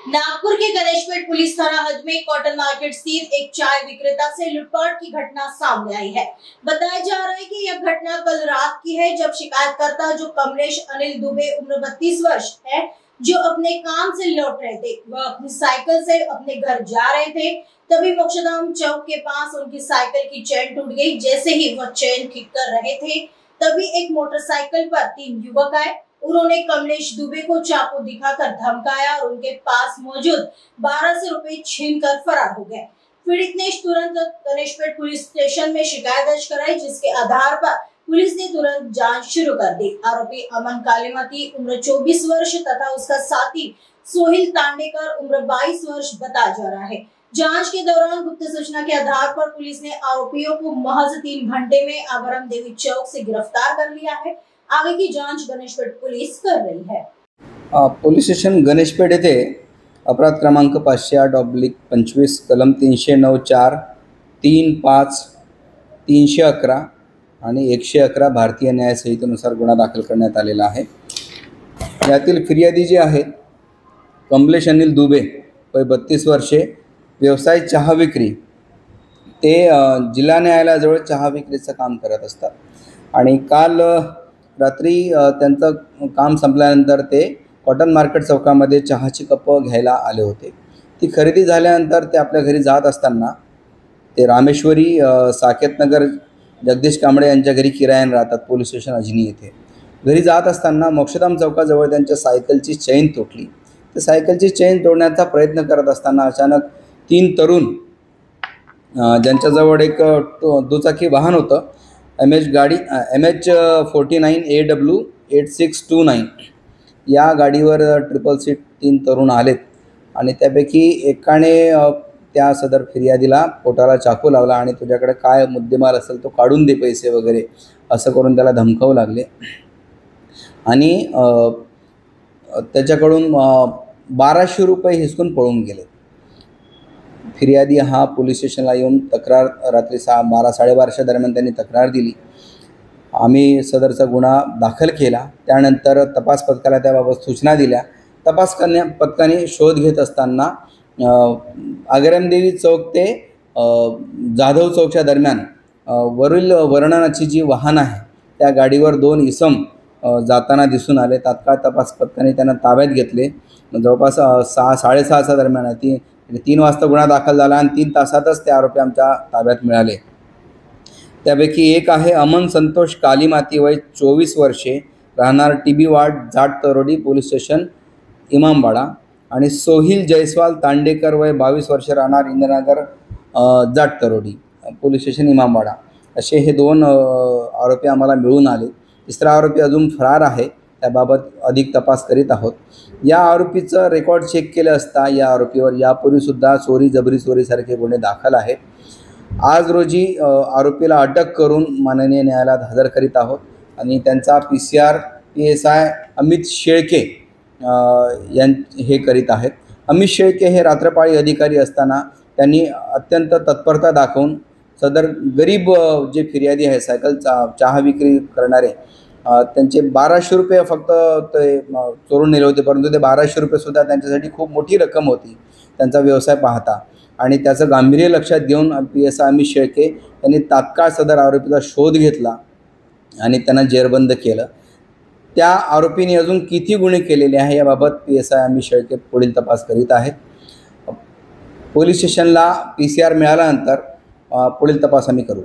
नागपुर के Ganeshpeth police थाना हद में कॉटन मार्केट स्थित एक चाय विक्रेता से लूटपाट की घटना सामने आई है। बताया जा रहा है कि यह घटना कल रात की है, जब शिकायतकर्ता जो कमलेश अनिल दुबे उम्र 32 वर्ष है, जो अपने काम से लौट रहे थे, वह अपनी साइकिल से अपने घर जा रहे थे। तभी मोक्षधाम चौक के पास उनकी साइकिल की चेन टूट गई। जैसे ही वह चेन ठीक कर रहे थे, तभी एक मोटरसाइकिल पर 3 युवक आए। उन्होंने कमलेश दुबे को चाकू दिखाकर धमकाया और उनके पास मौजूद 1200 रुपए छीनकर फरार हो गए। पीड़ित ने तुरंत गणेशपेट पुलिस स्टेशन में शिकायत दर्ज कराई, जिसके आधार पर पुलिस ने तुरंत जांच शुरू कर दी। आरोपी अमन कालीमती उम्र 24 वर्ष तथा उसका साथी सोहिल तांडेकर उम्र 22 वर्ष बताया जा रहा है। जांच के दौरान गुप्त सूचना के आधार पर पुलिस ने आरोपियों को महज 3 घंटे में आगरम देवी चौक से गिरफ्तार कर लिया है। आगे की जांच गणेशपेट पुलिस कर रही है। पोलीस स्टेशन गणेशपेठ येथे अपराध क्रमांक 500/25 कलम 309(4), 3(5), 311 आणि 111 भारतीय न्याय संहितेनुसार गुन्हा दाखल करण्यात आलेला आहे। यातील फिर्यादी जे आहेत कमलेश अनिल दुबे, वय 32 वर्षे, व्यवसाय चहा विक्री। ते जिल्हा न्यायालयाजवळ चहा विक्रीचं काम करत असतात आणि काल रात्री त्यांचं काम संपल्यानंतर ते कॉटन मार्केट चौकामध्ये चहाची कपं घ्यायला आले होते। ती खरेदी झाल्यानंतर ते आपल्या घरी जात असताना ते रामेश्वरी साकेतनगर जगदीश कांबळे यांच्या घरी किरायाने राहतात, पोलीस स्टेशन अजनी येथे। घरी जात असताना मोक्षधाम चौकाजवळ त्यांच्या सायकलची चेन तुटली। तर सायकलची चेन तोडण्याचा प्रयत्न करत असताना अचानक 3 तरुण ज्यांच्याजवळ एक दुचाकी वाहन होतं, MH49 AW 8629 या गाडीवर ट्रिपल सीट 3 तरुण आलेत आणि त्यापैकी एकाने त्या सदर फिर्यादीला पोटाला चाकू लावला आणि तुझ्याकडे काय मुद्देमाल असेल तो काढून दे, पैसे वगैरे असं करून त्याला धमकावू लागले आणि त्याच्याकडून 1200 रुपये हिसकून पळून गेले। फिर्यादी हा पोलीस स्टेशनला येऊन तक्रार रात्री 12-12:30 दरम्यान त्यांनी तक्रार दिली। आम्ही सदरचा गुन्हा दाखल केला। त्यानंतर तपास पथकाला त्याबाबत सूचना दिल्या। तपास पथकाने शोध घेत असताना आगरमदेवी चौक ते जाधव चौकच्या दरम्यान वरील वर्णनाची जी वाहन आहे त्या गाडीवर 2 इसम जाताना दिसून आले। तात्काळ तपास पथकाने त्यांना ताब्यात घेतले। जवळपास 6-6:30 दरम्यान 3 वाजता गुन्हा दाखल झाला आणि 3 तासातच ते आरोपी आमच्या ताब्यात मिळाले। त्यापैकी एक आहे अमन संतोष कालीमाती, वय 24 वर्षे, राहणार TB ward, Jat Tarodi, police station Imambara, आणि सोहिल जयस्वाल तांडेकर, वय 22 वर्षे, राहणार इंद्रनगर, जाट तरोडी, पोलीस स्टेशन इमामबाड़ा। असे हे 2 आरोपी आम्हाला मिळून आले। तिसरा आरोपी अजून फरार आहे, त्याबाबत अधिक तपास करीत आहोत। या आरोपीचं रेकॉर्ड चेक केलं असता या आरोपीवर यापूर्वीसुद्धा चोरी, जबरी चोरीसारखे गुन्हे दाखल आहेत। आज रोजी आरोपीला अटक करून माननीय न्यायालयात हजर करीत आहोत आणि त्यांचा PCR PSI अमित शेळके हे करीत आहेत। अमित शेळके हे रात्रपाळी अधिकारी असताना त्यांनी अत्यंत तत्परता दाखवून सदर गरीब जे फिर्यादी आहे सायकल चहा विक्री करणारे, त्यांचे 1200 रुपये फक्त ते चोरून नेले होते, परंतु ते 1200 रुपयेसुद्धा त्यांच्यासाठी खूप मोठी रक्कम होती त्यांचा व्यवसाय पाहता। आणि त्याचं गांभीर्य लक्षात घेऊन PSI अमित शेळके यांनी तात्काळ सदर आरोपीचा शोध घेतला आणि त्यांना जेरबंद केलं। त्या आरोपीने अजून किती गुन्हे केलेले आहे याबाबत PSI अमित शेळके पुढील तपास करीत आहेत। पोलीस स्टेशनला PCR मिळाल्यानंतर पुढील तपास आम्ही करू।